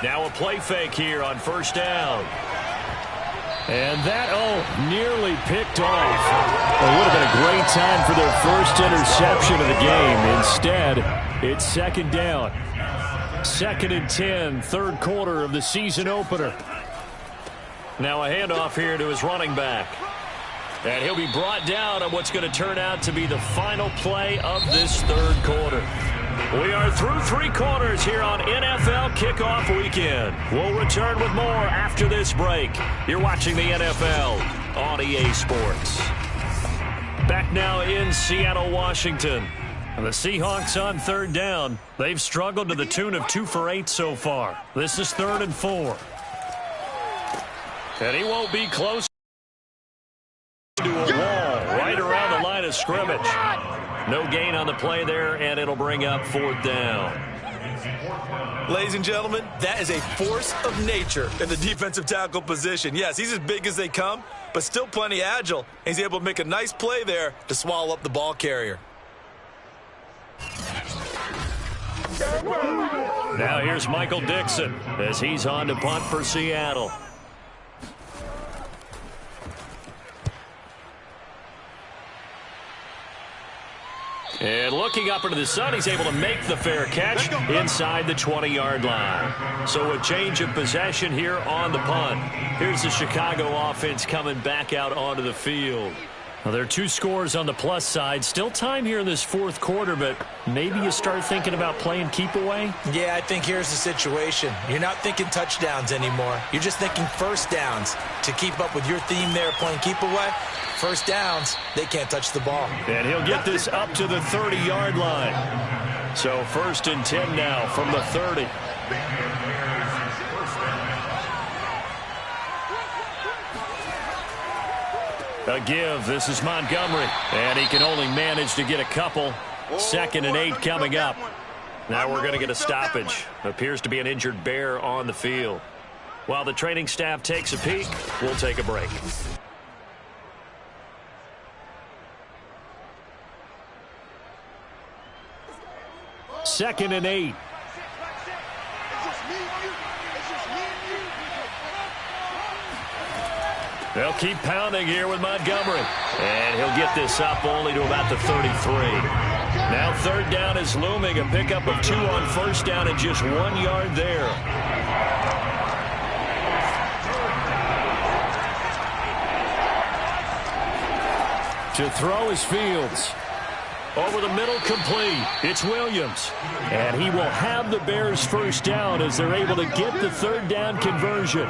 Now a play fake here on 1st down. And that, nearly picked off. It would have been a great time for their first interception of the game. Instead, it's 2nd down. 2nd and 10, 3rd quarter of the season opener. Now a handoff here to his running back. And he'll be brought down on what's going to turn out to be the final play of this 3rd quarter. We are through 3 quarters here on NFL Kickoff Weekend. We'll return with more after this break. You're watching the NFL on EA Sports. Back now in Seattle, Washington. And the Seahawks on 3rd down. They've struggled to the tune of 2 for 8 so far. This is 3rd and 4. And he won't be close to a wall right around the line of scrimmage. No gain on the play there, and it'll bring up 4th down. Ladies and gentlemen, that is a force of nature in the defensive tackle position. Yes, he's as big as they come, but still plenty agile. He's able to make a nice play there to swallow up the ball carrier. Now here's Michael Dixon as he's on to punt for Seattle. And looking up into the sun, he's able to make the fair catch inside the 20-yard line. So a change of possession here on the punt. Here's the Chicago offense coming back out onto the field. Well, there are 2 scores on the plus side. Still time here in this 4th quarter, but maybe you start thinking about playing keep away? Yeah, I think here's the situation. You're not thinking touchdowns anymore. You're just thinking first downs. To keep up with your theme there, playing keep away, first downs, they can't touch the ball. And he'll get this up to the 30-yard line. So 1st and 10 now from the 30. A give. This is Montgomery. And he can only manage to get a couple. 2nd and 8 coming up. Now we're going to get a stoppage. Appears to be an injured Bear on the field. While the training staff takes a peek, we'll take a break. Second and 8. They'll keep pounding here with Montgomery. And he'll get this up only to about the 33. Now 3rd down is looming. A pickup of 2 on 1st down and just 1 yard there. To throw is Fields. Over the middle, complete. It's Williams. And he will have the Bears 1st down as they're able to get the 3rd down conversion.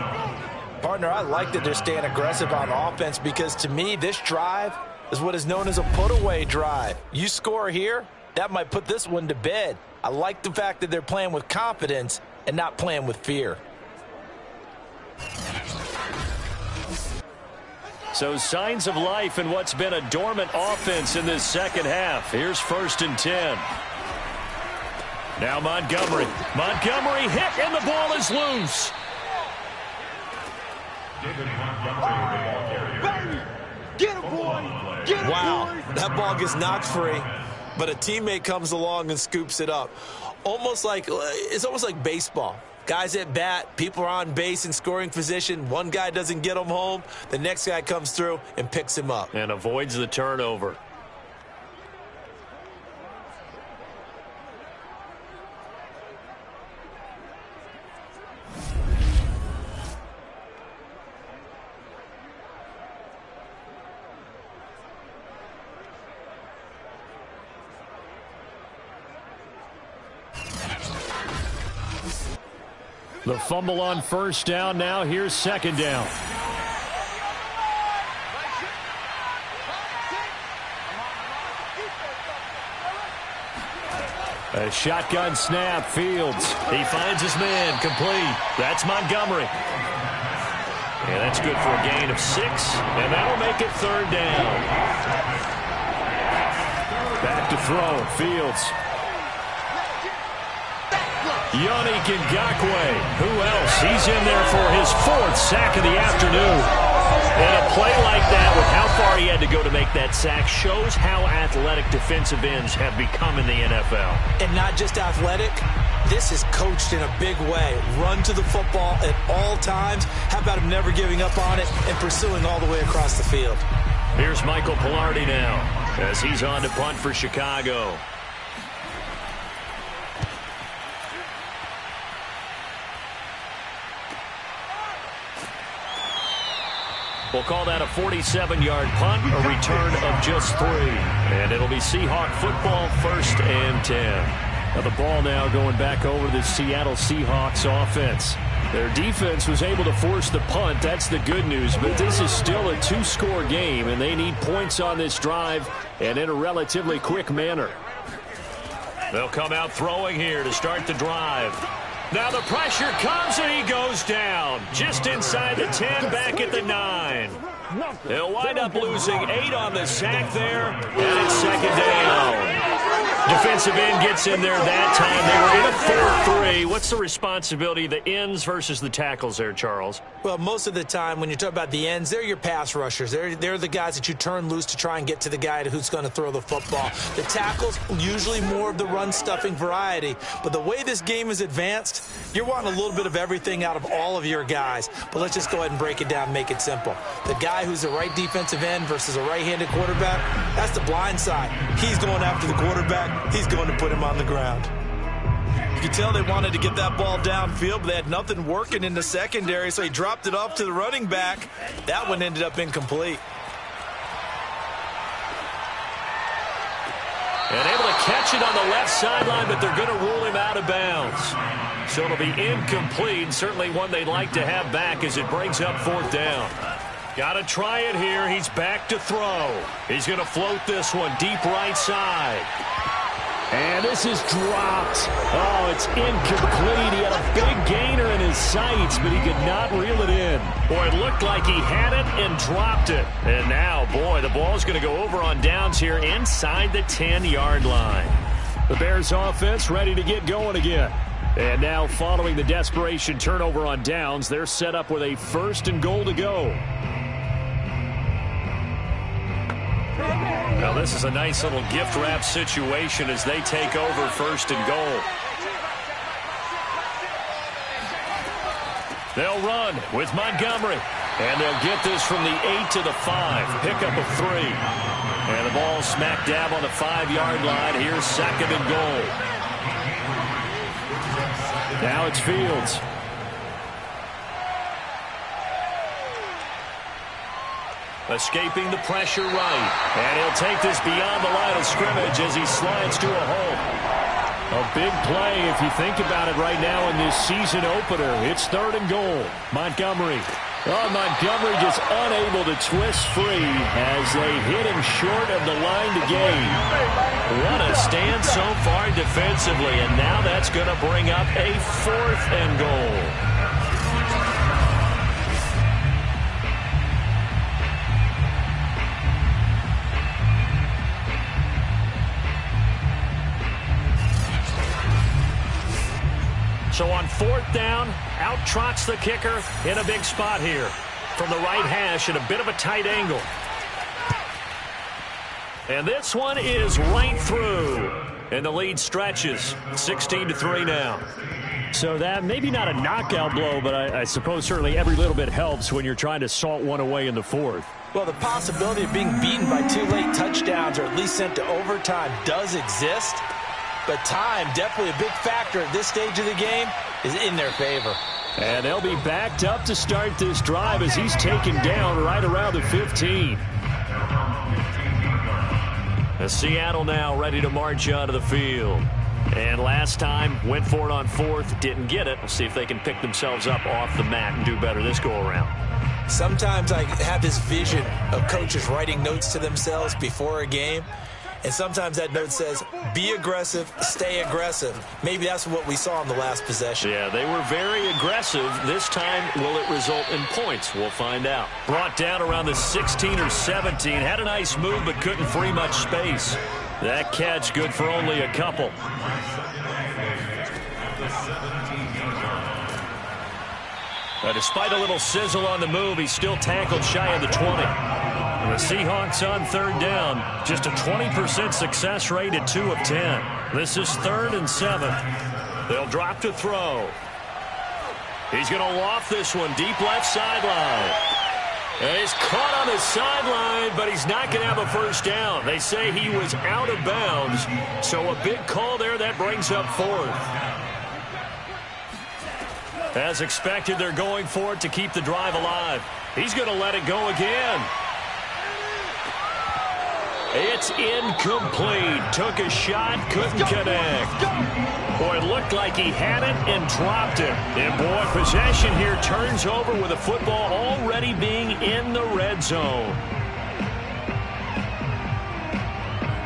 Partner, I like that they're staying aggressive on offense because to me, this drive is what is known as a put-away drive. You score here, that might put this one to bed. I like the fact that they're playing with confidence and not playing with fear. So signs of life in what's been a dormant offense in this 2nd half. Here's 1st and 10. Now Montgomery. Montgomery hit and the ball is loose. Get him, boy! Get him, Wow, boy! that ball gets knocked free, but a teammate comes along and scoops it up. It's almost like baseball. Guys at bat, people are on base in scoring position. One guy doesn't get him home. The next guy comes through and picks him up. And avoids the turnover. The fumble on 1st down. Now here's 2nd down. A shotgun snap. Fields. He finds his man. Complete. That's Montgomery. And that's good for a gain of 6. And that'll make it 3rd down. Back to throw. Fields. Yannick Ngakoue. Who else? He's in there for his 4th sack of the afternoon. And a play like that with how far he had to go to make that sack shows how athletic defensive ends have become in the NFL. And not just athletic, this is coached in a big way. Run to the football at all times. How about him never giving up on it and pursuing all the way across the field? Here's Michael Pilardi now as he's on to punt for Chicago. We'll call that a 47-yard punt, a return of just 3. And it'll be Seahawk football, 1st and 10. Now the ball now going back over the Seattle Seahawks offense. Their defense was able to force the punt. That's the good news. But this is still a two-score game, and they need points on this drive and in a relatively quick manner. They'll come out throwing here to start the drive. Now the pressure comes, and he goes down. Just inside the 10, back at the 9. They'll wind up losing 8 on the sack there, and it's second down. Defensive end gets in there that time. They were in a 4-3. What's the responsibility of the ends versus the tackles there, Charles? Well, most of the time when you talk about the ends, they're your pass rushers. They're the guys that you turn loose to try and get to the guy who's going to throw the football. The tackles, usually more of the run-stuffing variety. But the way this game is advanced, you're wanting a little bit of everything out of all of your guys. But let's just go ahead and break it down and make it simple. The guy who's the right defensive end versus a right-handed quarterback, that's the blind side. He's going after the quarterback. He's going to put him on the ground. You could tell they wanted to get that ball downfield, but they had nothing working in the secondary, so he dropped it off to the running back. That one ended up incomplete. And able to catch it on the left sideline, but they're going to rule him out of bounds. So it'll be incomplete, certainly one they'd like to have back as it brings up 4th down. Got to try it here. He's back to throw. He's going to float this one deep right side. And this is dropped. Oh, it's incomplete. He had a big gainer in his sights, but he could not reel it in. Boy, it looked like he had it and dropped it. And now, boy, the ball's going to go over on downs here inside the 10-yard line. The Bears offense ready to get going again. And now following the desperation turnover on downs, they're set up with a 1st and goal to go. Now this is a nice little gift wrap situation as they take over 1st and goal. They'll run with Montgomery. And they'll get this from the 8 to the 5. Pickup of 3. And the ball smack dab on the 5-yard line. Here's 2nd and goal. Now it's Fields. Escaping the pressure right. And he'll take this beyond the line of scrimmage as he slides to a hole. A big play if you think about it right now in this season opener. It's 3rd and goal. Montgomery. Oh, Montgomery just unable to twist free as they hit him short of the line to gain. What a stand so far defensively, and now that's going to bring up a 4th and goal. So on 4th down, out trots the kicker in a big spot here. From the right hash at a bit of a tight angle. And this one is right through. And the lead stretches. 16-3 now. So that maybe not a knockout blow, but I suppose certainly every little bit helps when you're trying to salt one away in the 4th. Well, the possibility of being beaten by 2 late touchdowns or at least sent to overtime does exist. But time, definitely a big factor at this stage of the game, is in their favor. And they'll be backed up to start this drive as he's taken down right around the 15. As Seattle now ready to march onto the field. And last time, went for it on 4th, didn't get it. We'll see if they can pick themselves up off the mat and do better this go-around. Sometimes I have this vision of coaches writing notes to themselves before a game. And sometimes that note says, be aggressive, stay aggressive. Maybe that's what we saw in the last possession. Yeah, they were very aggressive. This time, will it result in points? We'll find out. Brought down around the 16 or 17. Had a nice move, but couldn't free much space. That catch good for only a couple. Despite a little sizzle on the move, he's still tackled shy of the 20. The Seahawks on 3rd down. Just a 20% success rate at 2 of 10. This is 3rd and 7. They'll drop to throw. He's going to loft this one deep left sideline. And he's caught on the sideline, but he's not going to have a 1st down. They say he was out of bounds. So a big call there that brings up 4th. As expected, they're going for it to keep the drive alive. He's going to let it go again. It's incomplete. Took a shot, couldn't connect. Boy, it looked like he had it and dropped it. And, boy, possession here turns over with the football already being in the red zone.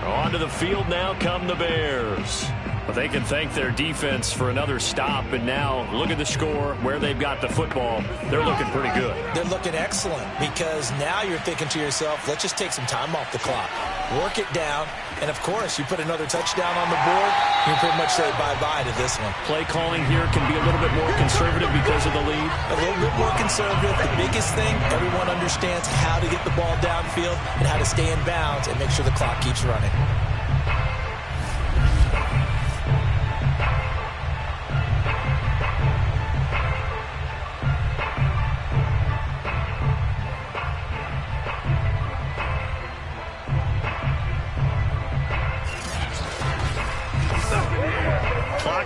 Onto the field now come the Bears. But they can thank their defense for another stop. And now, look at the score, where they've got the football. They're looking pretty good. They're looking excellent because now you're thinking to yourself, let's just take some time off the clock. Work it down. And, of course, you put another touchdown on the board, you pretty much say bye-bye to this one. Play calling here can be a little bit more conservative because of the lead. A little bit more conservative. The biggest thing, everyone understands how to get the ball downfield and how to stay in bounds and make sure the clock keeps running.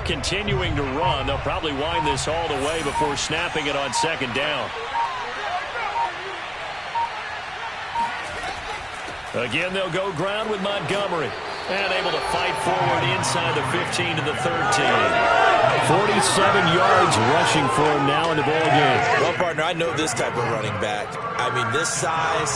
Continuing to run. They'll probably wind this all the way before snapping it on second down. Again, they'll go ground with Montgomery. And able to fight forward inside the 15 to the 13. 47 yards rushing for him now in the ball game. Well, partner, I know this type of running back. I mean, this size,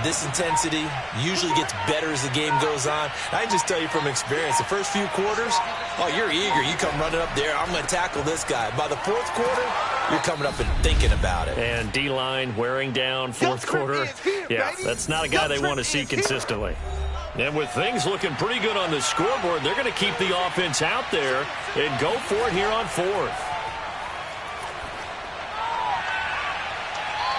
this intensity usually gets better as the game goes on. I can just tell you from experience, the first few quarters, oh, you're eager. You come running up there, I'm going to tackle this guy. By the fourth quarter, you're coming up and thinking about it. And D-line wearing down fourth quarter. Yeah, that's not a guy they want to see consistently. And with things looking pretty good on the scoreboard, they're going to keep the offense out there and go for it here on fourth.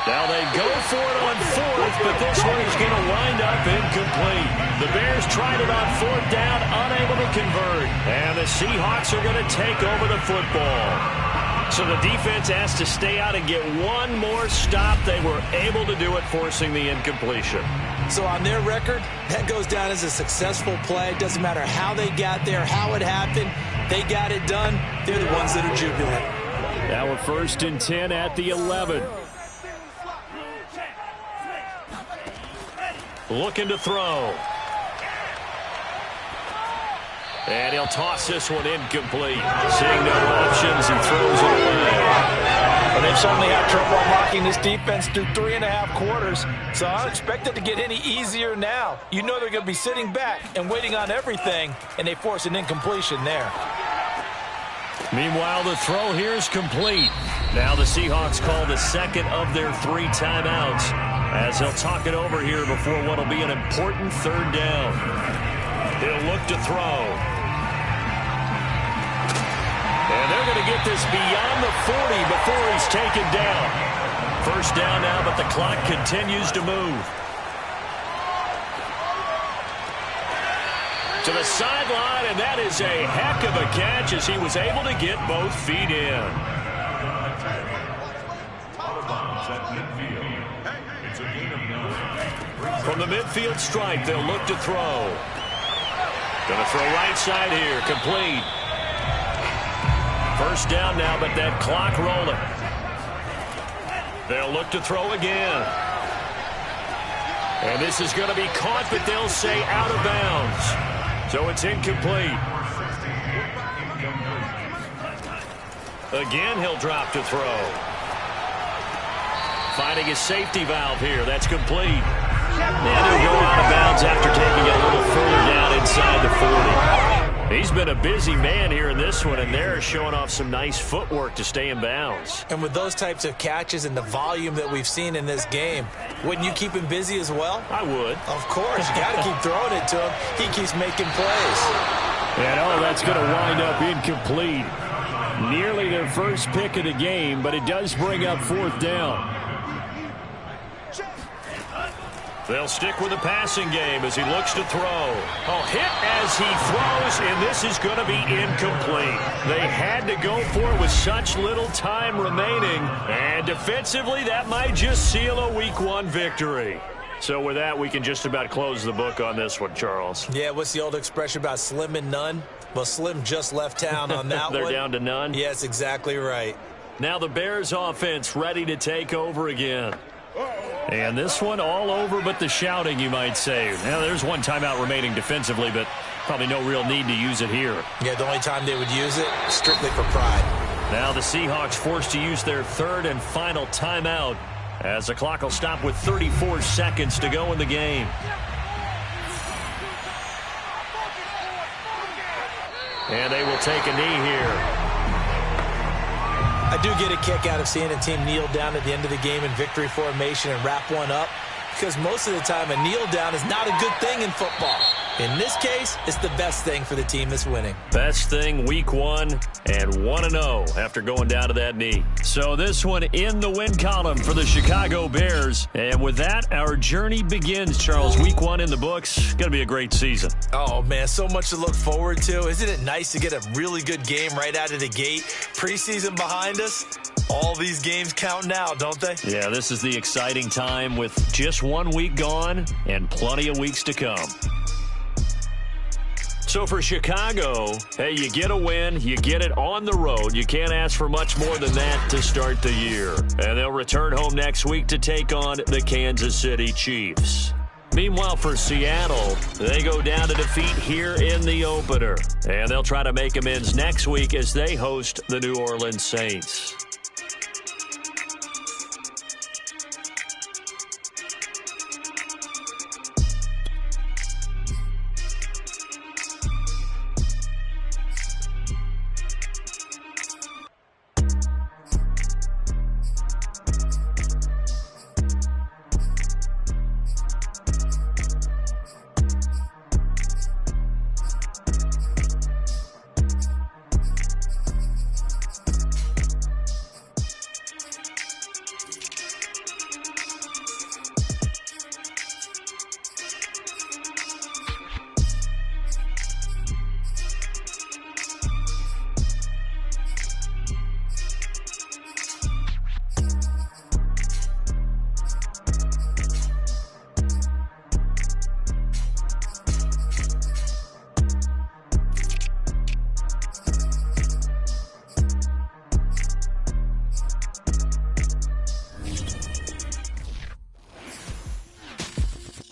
Now they go for it on fourth, but this one is going to wind up incomplete. The Bears tried it on fourth down, unable to convert. And the Seahawks are going to take over the football. So the defense has to stay out and get one more stop. They were able to do it, forcing the incompletion. So on their record, that goes down as a successful play. It doesn't matter how they got there, how it happened. They got it done. They're the ones that are jubilant. Now we're 1st and 10 at the 11. Looking to throw. And he'll toss this one incomplete. Seeing no options, he throws it away. Well, they've certainly had trouble unlocking this defense through 3.5 quarters, so I don't expect it to get any easier now. You know they're going to be sitting back and waiting on everything, and they force an incompletion there. Meanwhile, the throw here is complete. Now the Seahawks call the second of their 3 timeouts as they'll talk it over here before what will be an important third down. He'll look to throw. And they're going to get this beyond the 40 before he's taken down. First down now, but the clock continues to move. To the sideline, and that is a heck of a catch as he was able to get both feet in. From the midfield stripe, they'll look to throw. Going to throw right side here, complete. First down now, but that clock rolling. They'll look to throw again. And this is going to be caught, but they'll say out of bounds. So it's incomplete. Again, he'll drop to throw. Finding his safety valve here. That's complete. And he'll go out of bounds after taking it a little further down inside the 40. He's been a busy man here in this one, and they're showing off some nice footwork to stay in bounds. And with those types of catches and the volume that we've seen in this game, wouldn't you keep him busy as well? I would. Of course. You got to keep throwing it to him. He keeps making plays. And, that's going to wind up incomplete. Nearly their first pick of the game, but it does bring up 4th down. They'll stick with the passing game as he looks to throw. Oh, hit as he throws, and this is going to be incomplete. They had to go for it with such little time remaining, and defensively, that might just seal a Week 1 victory. So with that, we can just about close the book on this one, Charles. Yeah, what's the old expression about slim and none? Well, Slim just left town on that They're one. down to none? Yes, exactly right. Now the Bears offense ready to take over again. And this one all over but the shouting, you might say. Now, there's one timeout remaining defensively, but probably no real need to use it here. Yeah, the only time they would use it, strictly for pride. Now the Seahawks forced to use their third and final timeout as the clock will stop with 34 seconds to go in the game. And they will take a knee here. I do get a kick out of seeing a team kneel down at the end of the game in victory formation and wrap one up, because most of the time a kneel down is not a good thing in football. In this case, it's the best thing for the team that's winning. Best thing week 1 and 1-0 after going down to that knee. So this one in the win column for the Chicago Bears. And with that, our journey begins, Charles. Week 1 in the books. Going to be a great season. Oh, man, so much to look forward to. Isn't it nice to get a really good game right out of the gate? Preseason behind us. All these games count now, don't they? Yeah, this is the exciting time with just 1 week gone and plenty of weeks to come. So for Chicago, hey, you get a win, you get it on the road. You can't ask for much more than that to start the year. And they'll return home next week to take on the Kansas City Chiefs. Meanwhile, for Seattle, they go down to defeat here in the opener. And they'll try to make amends next week as they host the New Orleans Saints.